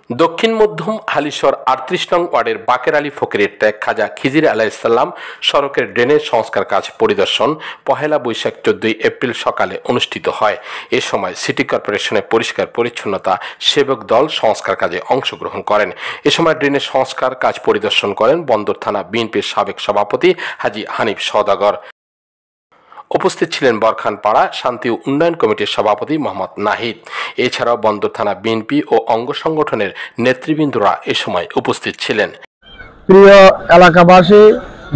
দক্ষিণ মধ্যম হালিশহর ৩৮ নং ওয়ার্ডের বাকের আলী ফকিরের ত্যাগ খাজা খিজির আলাইহিসসালাম সড়কের ড্রেনেজ সংস্কার কাজ পরিদর্শন পহেলা বৈশাখ ১৪ এপ্রিল সকালে অনুষ্ঠিত হয়। এ সময় সিটি কর্পোরেশনের পরিষ্কার পরিচ্ছন্নতা সেবক দল সংস্কার কাজে অংশগ্রহণ করেন। এ সময় ড্রেনেজ সংস্কার কাজ পরিদর্শন করেন বন্দর থানা বিএনপির সাবেক সভাপতি হাজী হানিফ সওদাগর। উপস্থিত ছিলেন বরখানপাড়া শান্তি উন্নয়ন কমিটির সভাপতি মোহাম্মদ নাহিদ। এছাড়াও বন্দর থানা বিএনপি ও অঙ্গ সংগঠনের নেতৃবৃন্দরা এ সময় উপস্থিত ছিলেন। প্রিয় এলাকাবাসী,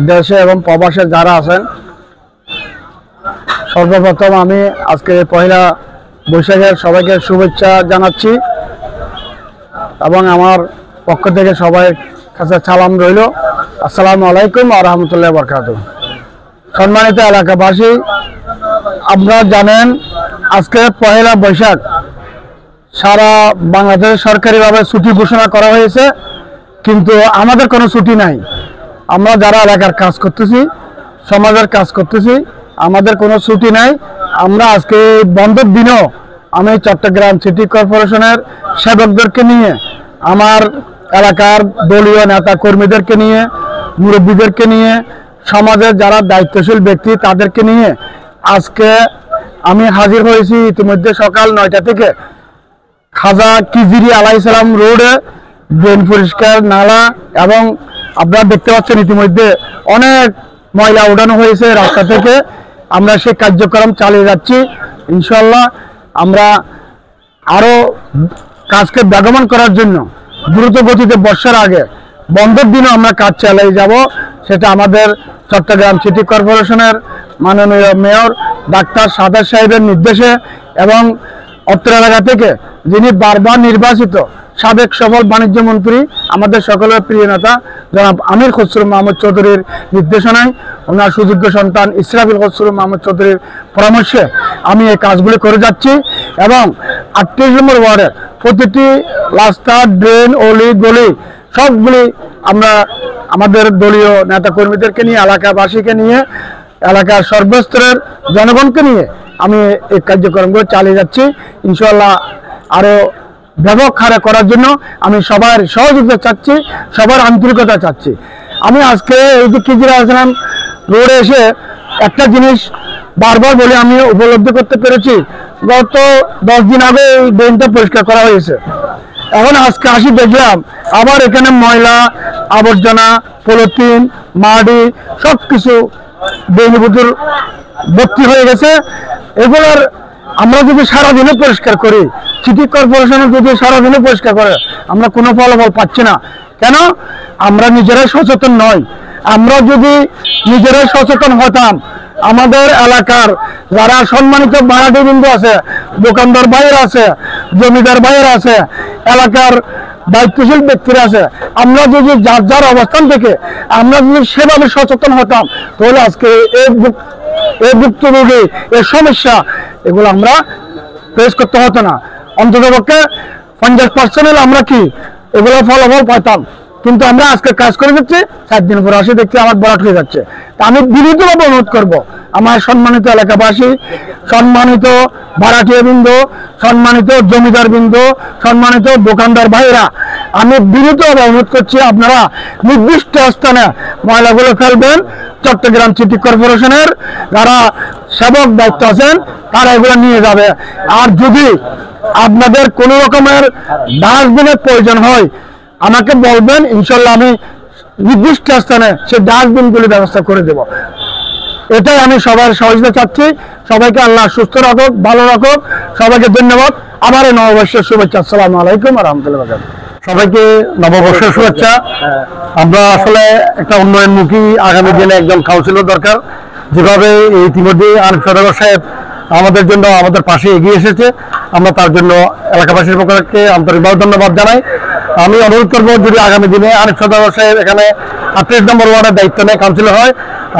দেশে এবং প্রবাসে যারা আছেন, সর্বপ্রথম আমি আজকে পহেলা বৈশাখের সবাইকে শুভেচ্ছা জানাচ্ছি এবং আমার পক্ষ থেকে সবাই কাছে সালাম রইল। আসসালামু আলাইকুম ওয়া রাহমাতুল্লাহি ওয়া বারাকাতুহু। সম্মানিত এলাকাবাসী, আপনারা জানেন আজকে পহেলা বৈশাখ সারা বাংলাদেশ সরকারিভাবে ছুটি ঘোষণা করা হয়েছে, কিন্তু আমাদের কোনো ছুটি নাই। আমরা যারা এলাকার কাজ করতেছি, সমাজের কাজ করতেছি, আমাদের কোনো ছুটি নাই। আমরা আজকে বন্ধের দিনও আমি চট্টগ্রাম সিটি কর্পোরেশনের সেবকদেরকে নিয়ে, আমার এলাকার দলীয় নেতা কর্মীদেরকে নিয়ে, মুরব্বীদেরকে নিয়ে, সমাজের যারা দায়িত্বশীল ব্যক্তি তাদেরকে নিয়ে আজকে আমি হাজির হয়েছি। ইতিমধ্যে সকাল ৯টা থেকে খাজা খিজির আলাইহিসসালাম রোডে ড্রেন পরিষ্কার, নালা এবং আপনারা দেখতে পাচ্ছেন ইতিমধ্যে অনেক ময়লা উঠানো হয়েছে রাস্তা থেকে। আমরা সেই কার্যক্রম চালিয়ে যাচ্ছি। ইনশাআল্লাহ আমরা আরও কাজকে বেগবান করার জন্য দ্রুত গতিতে বর্ষার আগে বন্ধের দিনও আমরা কাজ চালিয়ে যাব। সেটা আমাদের চট্টগ্রাম সিটি কর্পোরেশনের মাননীয় মেয়র ডাক্তার সাদেক সাহেবের নির্দেশে এবং অত্র এলাকা থেকে যিনি বারবার নির্বাচিত সাবেক সফল বাণিজ্য মন্ত্রী, আমাদের সকলের প্রিয় নেতা জনাব আমির খসরু মাহমুদ চৌধুরীর নির্দেশনায়, ওনার সুযোগ্য সন্তান ইসরাফিল খসরু মাহমুদ চৌধুরীর পরামর্শে আমি এই কাজগুলি করে যাচ্ছি এবং ৩৮ নম্বর ওয়ার্ডের প্রতিটি রাস্তা, ড্রেন, অলি গলি সবগুলি আমরা আমাদের দলীয় নেতা কর্মীদেরকে নিয়ে, এলাকাবাসীকে নিয়ে, এলাকার সর্বস্তরের জনগণকে নিয়ে আমি এই কার্যক্রমগুলো চালিয়ে যাচ্ছি। ইনশাআল্লাহ আরও ব্যাপক হারে করার জন্য আমি সবার সহযোগিতা চাচ্ছি, সবার আন্তরিকতা চাচ্ছি। আমি আজকে এই যে খিজির আলাইহিসসালাম রোডে এসে একটা জিনিস বারবার বলে আমি উপলব্ধি করতে পেরেছি, গত 10 দিন আগে এই ড্রেনটা পরিষ্কার করা হয়েছে। এখন আজকে আসি দেখলাম আবার এখানে ময়লা আবর্জনা, পলিথিন, মাটি সব কিছু ড্রেনের ভিতর ভর্তি হয়ে গেছে। এগুলোর আমরা যদি সারাদিনে পরিষ্কার করি, সিটি কর্পোরেশনে যদি সারাদিনে পরিষ্কার করে, আমরা কোনো ফলাফল পাচ্ছি না। কেন? আমরা নিজেরাই সচেতন নই। আমরা যদি নিজেরাই সচেতন হতাম, আমাদের এলাকার যারা সম্মানিত ভাড়াটিবৃন্দ আছে, দোকানদার ভাইয়ের আছে, জমিদার ভাইয়ের আছে, এলাকার দায়িত্বশীল ব্যক্তিরা আছে, আমরা যদি যার যার অবস্থান থেকে আমরা যদি সেভাবে সচেতন হতাম, তাহলে আজকে এই ভুক্তভোগী এই সমস্যা এগুলো আমরা ফেস করতে হতো না। অন্ততপক্ষে 50% আমরা কি এগুলো ফলাফল পাইতাম। কিন্তু আমরা আজকে কাজ করে যাচ্ছি, 7 দিন পর আসে দেখতে আমার বরাট হয়ে যাচ্ছে। তা আমি বিনীতভাবে অনুরোধ করবো আমার সম্মানিত এলাকাবাসী, সম্মানিত ভাড়াটিয়াবৃন্দ, সম্মানিত জমিদারবৃন্দ, সম্মানিত দোকানদার ভাইরা, আমি বিনীতভাবে অনুরোধ করছি আপনারা নির্দিষ্ট স্থানে ময়লাগুলো ফেলবেন। চট্টগ্রাম সিটি কর্পোরেশনের যারা সেবক দায়িত্ব আছেন তারা এগুলো নিয়ে যাবে। আর যদি আপনাদের কোনো রকমের ডাস্টবিনের প্রয়োজন হয় আমাকে বলবেন, ইনশাল্লাহ আমি নির্দিষ্ট স্থানে সেই ডাস্টবিনগুলি ব্যবস্থা করে দেব। এটাই আমি সবার সহযোগিতা চাচ্ছি। সবাইকে আল্লাহ সুস্থ রাখুক, ভালো রাখুক। সবাইকে ধন্যবাদ। আবার নববর্ষের শুভেচ্ছা। আসসালামু আলাইকুম ওয়া রাহমাতুল্লাহি ওয়া বারাকাতুহু। সবাইকে নববর্ষের শুভেচ্ছা। আমরা আসলে একটা উন্নয়নমুখী আগামী দিনে একজন কাউন্সিলর দরকার। যেভাবে ইতিমধ্যে আনিফ সওদাগর সাহেব আমাদের জন্য আমাদের পাশে এগিয়ে এসেছে, আমরা তার জন্য এলাকাবাসীর পক্ষ থেকে আন্তরিকভাবে ধন্যবাদ জানাই। আমি অনুরোধ করবো যদি আগামী দিনে আনিফ সওদাগর সাহেব এখানে ৩৮ নম্বর ওয়ার্ডের দায়িত্ব নেয়, কাউন্সিলর হয়,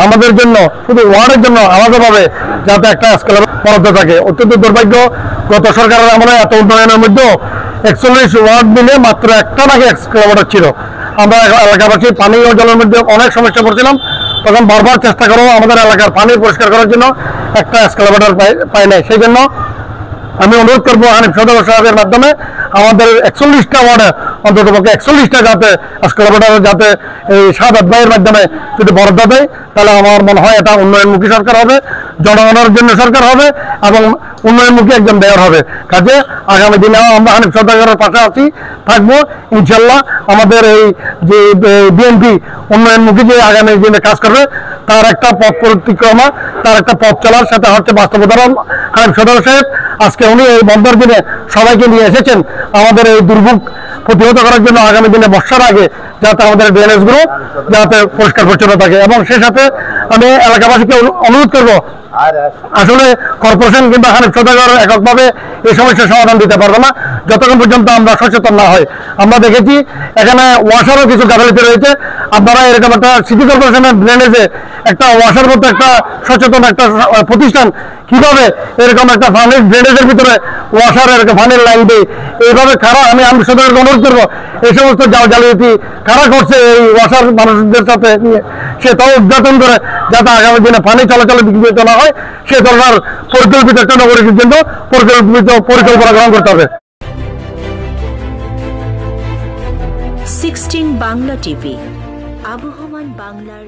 আমাদের জন্য শুধু ওয়ার্ডের জন্য আলাদাভাবে যাতে একটা স্কেলার বরাদ্দ থাকে। অত্যন্ত দুর্ভাগ্য, গত সরকারের আমলে এত উন্নয়নের মধ্যেও 41 ওয়ার্ড মিলে মাত্র একটা নাকি স্কেলার ছিল। আমরা এলাকাবাসী পানি ও জলের মধ্যে অনেক সমস্যা পড়ছিলাম, তখন বারবার চেষ্টা করো আমাদের এলাকার পানি পরিষ্কার করার জন্য একটা স্কেলার পাই নাই। সেই জন্য আমি অনুরোধ করবো আনিফ সওদাগর সাহেবের মাধ্যমে আমাদের 41টা ওয়ার্ডে অন্তত পক্ষে 41টা যাতে স্কলার যাতে এই সাদাত ভাইয়ের মাধ্যমে যদি বরাদ্দ দেয়, তাহলে আমার মনে হয় এটা উন্নয়নমুখী সরকার হবে, জনগণের জন্য সরকার হবে এবং উন্নয়নমুখী একজন মেয়র হবে। কাজে আগামী দিনে আমরা হানিফ সওদাগরের পাশে আছি, থাকবো ইনশাল্লাহ। আমাদের এই যে বিএনপি উন্নয়নমুখী যে আগামী দিনে কাজ করবে, তার একটা পথ পরিক্রমা, তার একটা পথ চলার সাথে হচ্ছে বাস্তবতার হানিফ সওদাগর সাহেব আজকে উনি এই বন্ধের দিনে সবাইকে নিয়ে এসেছেন আমাদের এই দুর্ভোগ প্রতিহত করার জন্য। আগামী দিনে বর্ষার আগে যাতে আমাদের ড্রেনেজগুলো যাতে পরিষ্কার পরিচ্ছন্ন থাকে। এবং সেই সাথে আমি এলাকাবাসীকে অনুরোধ করবো, আসলে কর্পোরেশন কিংবা হানিফ সওদাগর এককভাবে এই সমস্যার সমাধান দিতে পারবে না যতক্ষণ পর্যন্ত আমরা সচেতন না হই। আমরা দেখেছি এখানে ওয়াশারও কিছু গাফিলতি রয়েছে। আপনারা এরকম একটা সিটি কর্পোরেশনের ড্রেনেজে একটা ওয়াশার মতো একটা সচেতন একটা প্রতিষ্ঠান কিভাবে এরকম একটা পানির ড্রেনেজের ভিতরে ওয়াশার এরকম পানির লাইন দেয়, এইভাবে কারা, আমি সওদাগরকে অনুরোধ করবো এই সমস্ত জালিয়াতি কারা করছে এই ওয়াশার মানুষদের সাথে নিয়ে, সে তাও উদ্ঘাটন করে যাতে আগামী দিনে পানি চলাচলে বিঘ্নিত না হয়, সে ধরনের পরিকল্পিত একটা নগরীর জন্য পরিকল্পনা গ্রহণ করতে হবে। 16 বাংলা টিভি, আবহমান বাংলার